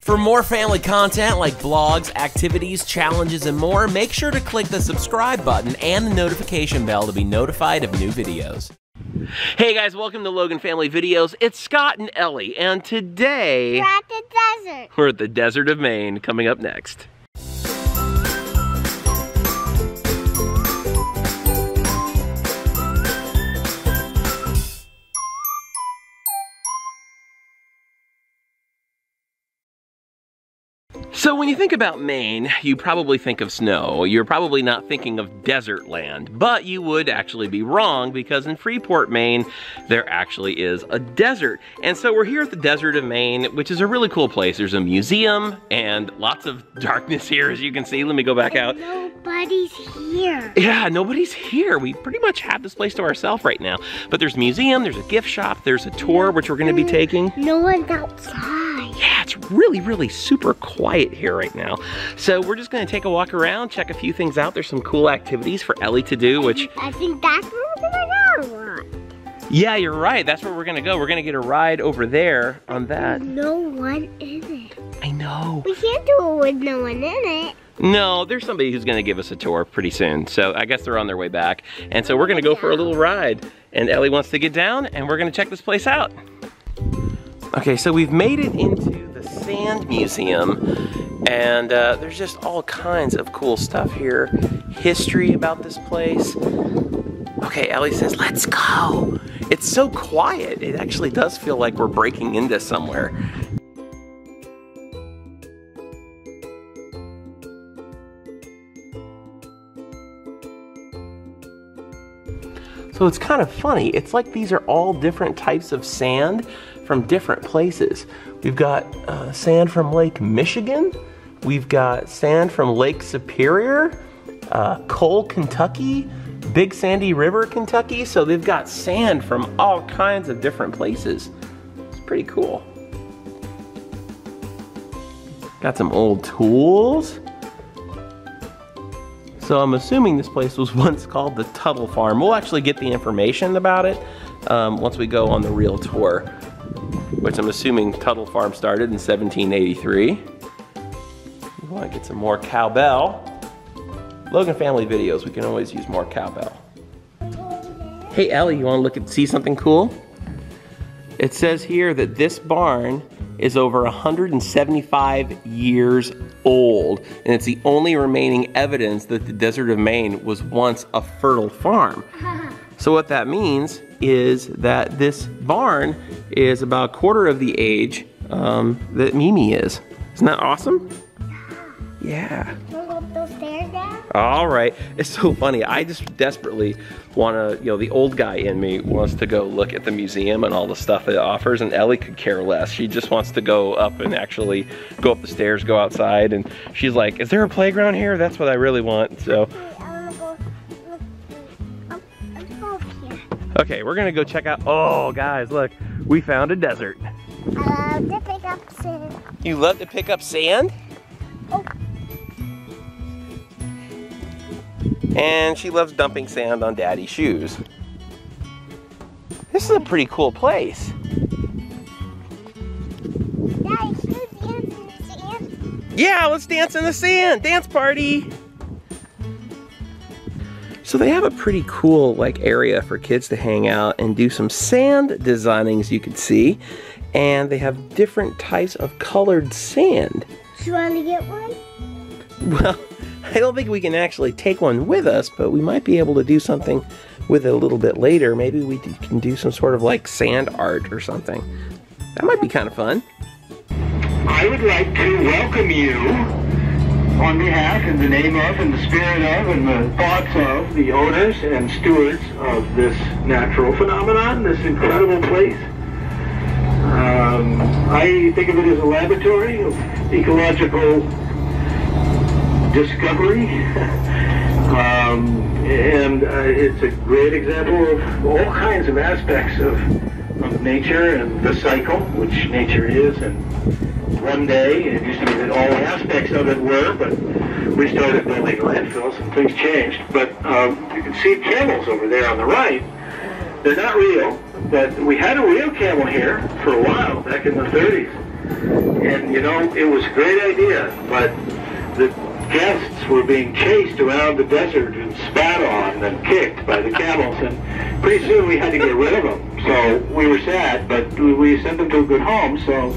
For more family content like blogs, activities, challenges, and more, make sure to click the subscribe button and the notification bell to be notified of new videos. Hey guys, welcome to Logan Family Videos. It's Scott and Ellie, and today we're at the desert. We're at the desert of Maine, coming up next. So when you think about Maine, you probably think of snow. You're probably not thinking of desert land, but you would actually be wrong because in Freeport, Maine, there actually is a desert. And so we're here at the desert of Maine, which is a really cool place. There's a museum and lots of darkness here, as you can see. Let me go back out. Nobody's here. Yeah, nobody's here. We pretty much have this place to ourselves right now. But there's a museum, there's a gift shop, there's a tour, which we're gonna be taking. No one's outside. Yeah, it's really super quiet here right now. So we're just gonna take a walk around, check a few things out. There's some cool activities for Ellie to do, which... I think that's where we're gonna go. Yeah, you're right. That's where we're gonna go. We're gonna get a ride over there on that. There's no one in it. I know. We can't do it with no one in it. No, there's somebody who's gonna give us a tour pretty soon. So I guess they're on their way back. And so we're gonna go for a little ride. And Ellie wants to get down and we're gonna check this place out. Okay, so we've made it into the Sand Museum, and there's just all kinds of cool stuff here. History about this place. Okay, Ellie says, let's go. It's so quiet. It actually does feel like we're breaking into somewhere. So it's kind of funny. It's like these are all different types of sand from different places. We've got sand from Lake Michigan. We've got sand from Lake Superior, Cole, Kentucky, Big Sandy River, Kentucky. So they've got sand from all kinds of different places. It's pretty cool. Got some old tools. So I'm assuming this place was once called the Tuttle Farm. We'll actually get the information about it once we go on the real tour, which I'm assuming Tuttle Farm started in 1783. We want to get some more cowbell. Logan Family Videos, we can always use more cowbell. Hey Ellie, you want to look and see something cool? It says here that this barn is over 175 years old, and it's the only remaining evidence that the desert of Maine was once a fertile farm. So what that means is that this barn is about a quarter of the age that Mimi is. Isn't that awesome? Yeah. Wanna go up those stairs now? All right. It's so funny. I just desperately want to, the old guy in me wants to go look at the museum and all the stuff it offers, and Ellie could care less. She just wants to go up and actually go up the stairs, go outside, and she's like, is there a playground here? That's what I really want. So. Okay, we're gonna go check out. Oh, guys, look, we found a desert. I love to pick up sand. You love to pick up sand? Oh. And she loves dumping sand on Daddy's shoes. This is a pretty cool place. Daddy, should we dance in the sand? Yeah, let's dance in the sand. Dance party. So they have a pretty cool area for kids to hang out and do some sand designings, you can see. And they have different types of colored sand. Do you want to get one? Well, I don't think we can actually take one with us, but we might be able to do something with it a little bit later. Maybe we can do some sort of sand art or something. That might be kind of fun. I would like to welcome you on behalf, in the name of, in the spirit of, and the thoughts of the owners and stewards of this natural phenomenon, this incredible place. I think of it as a laboratory of ecological discovery, and it's a great example of all kinds of aspects of nature and the cycle, which nature is. And one day, it used to be that all aspects of it were, but we started building landfills and things changed. But you can see camels over there on the right. They're not real, but we had a real camel here for a while, back in the 30s. And you know, it was a great idea, but the guests were being chased around the desert and spat on and kicked by the camels, and pretty soon we had to get rid of them. So we were sad, but we sent them to a good home, so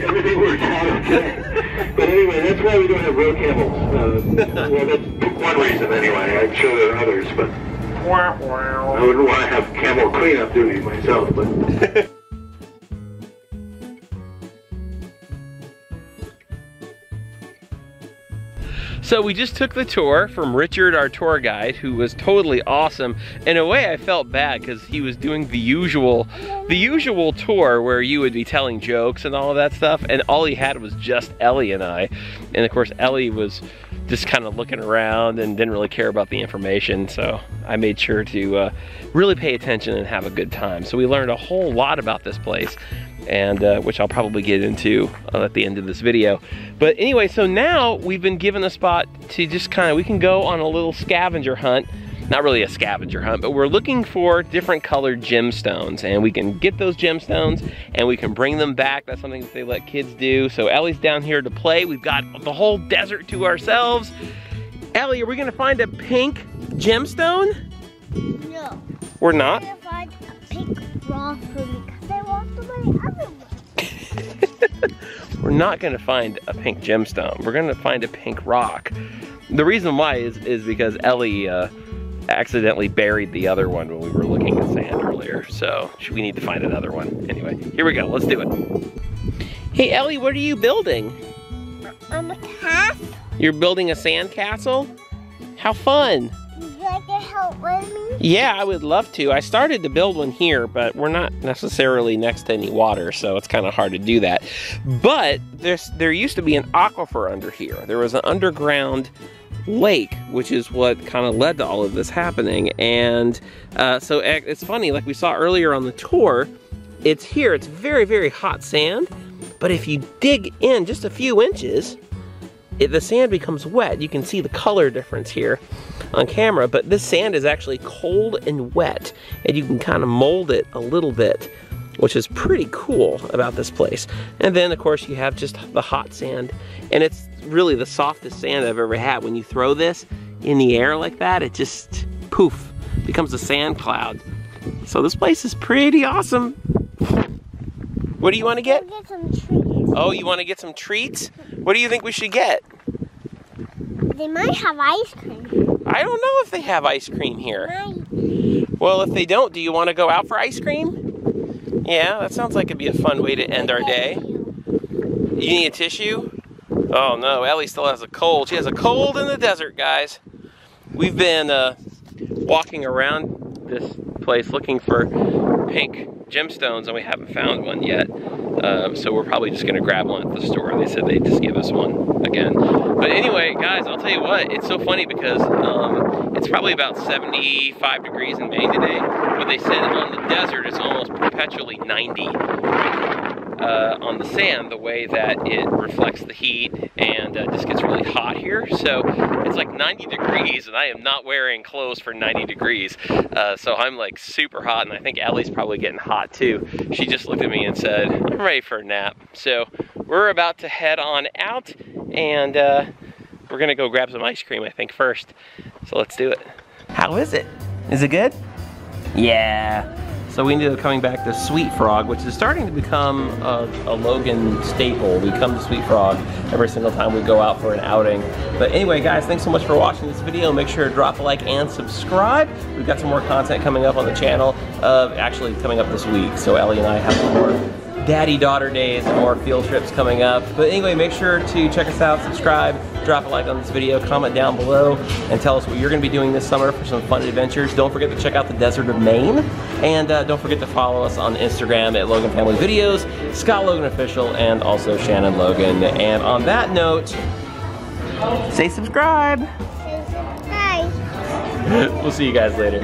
everything worked out okay. But anyway, that's why we don't have road camels. Well, that's one reason anyway. I'm sure there are others, but I wouldn't want to have camel cleanup duty myself. But So we just took the tour from Richard, our tour guide, who was totally awesome. In a way, I felt bad because he was doing the usual tour where you would be telling jokes and all of that stuff, and all he had was just Ellie and I. And of course, Ellie was just kind of looking around and didn't really care about the information, so I made sure to really pay attention and have a good time. So we learned a whole lot about this place, and which I'll probably get into at the end of this video. But anyway, so now we've been given a spot to just kind of, we can go on a little scavenger hunt. Not really a scavenger hunt, but we're looking for different colored gemstones, and we can get those gemstones and we can bring them back. That's something that they let kids do. So Ellie's down here to play. We've got the whole desert to ourselves. Ellie, are we gonna find a pink gemstone? No. We're not? I'm gonna find a pink rock for me because I walked to my other one. We're not gonna find a pink gemstone. We're gonna find a pink rock. The reason why is because Ellie accidentally buried the other one when we were looking at sand earlier. So we need to find another one. Anyway, here we go, let's do it. Hey Ellie, what are you building? I'm a castle. You're building a sand castle? How fun. Would you like to help with me? Yeah, I would love to. I started to build one here, but we're not necessarily next to any water, so it's kind of hard to do that. But there used to be an aquifer under here. There was an underground lake, which is what kind of led to all of this happening. And so it's funny, like we saw earlier on the tour, it's here, it's very, very hot sand, but if you dig in just a few inches, the sand becomes wet. You can see the color difference here on camera, but this sand is actually cold and wet, and you can kind of mold it a little bit, which is pretty cool about this place. And then of course you have just the hot sand, and it's really the softest sand I've ever had. When you throw this in the air like that, it just poof, becomes a sand cloud. So this place is pretty awesome. What do you want to get? I'll get some treats. Oh, you want to get some treats? What do you think we should get? They might have ice cream. I don't know if they have ice cream here. Might. Well, if they don't, do you want to go out for ice cream? Yeah, that sounds like it'd be a fun way to end our day. You need a tissue? Oh no, Ellie still has a cold. She has a cold in the desert, guys. We've been walking around this place looking for pink gemstones, and we haven't found one yet. So we're probably just gonna grab one at the store. They said they'd just give us one again. But anyway, guys, I'll tell you what, it's so funny because it's probably about 75 degrees in Maine today, but they said on the desert it's almost perpetually 90 on the sand, the way that it reflects the heat and just gets really hot here. So it's like 90 degrees, and I am not wearing clothes for 90 degrees. So I'm like super hot, and I think Ellie's probably getting hot too. She just looked at me and said, I'm ready for a nap. So we're about to head on out, and we're gonna go grab some ice cream, I think, first. So let's do it. How is it? Is it good? Yeah. So we ended up coming back to Sweet Frog, which is starting to become a Logan staple. We come to Sweet Frog every single time we go out for an outing. But anyway, guys, thanks so much for watching this video. Make sure to drop a like and subscribe. We've got some more content coming up on the channel, actually coming up this week. So Ellie and I have some more daddy-daughter days and more field trips coming up. But anyway, make sure to check us out, subscribe, drop a like on this video, comment down below, and tell us what you're going to be doing this summer for some fun adventures. Don't forget to check out the desert of Maine, and don't forget to follow us on Instagram at Logan Family Videos, Scott Logan Official, and also Shanon Logan. And on that note, say subscribe. Say subscribe. We'll see you guys later.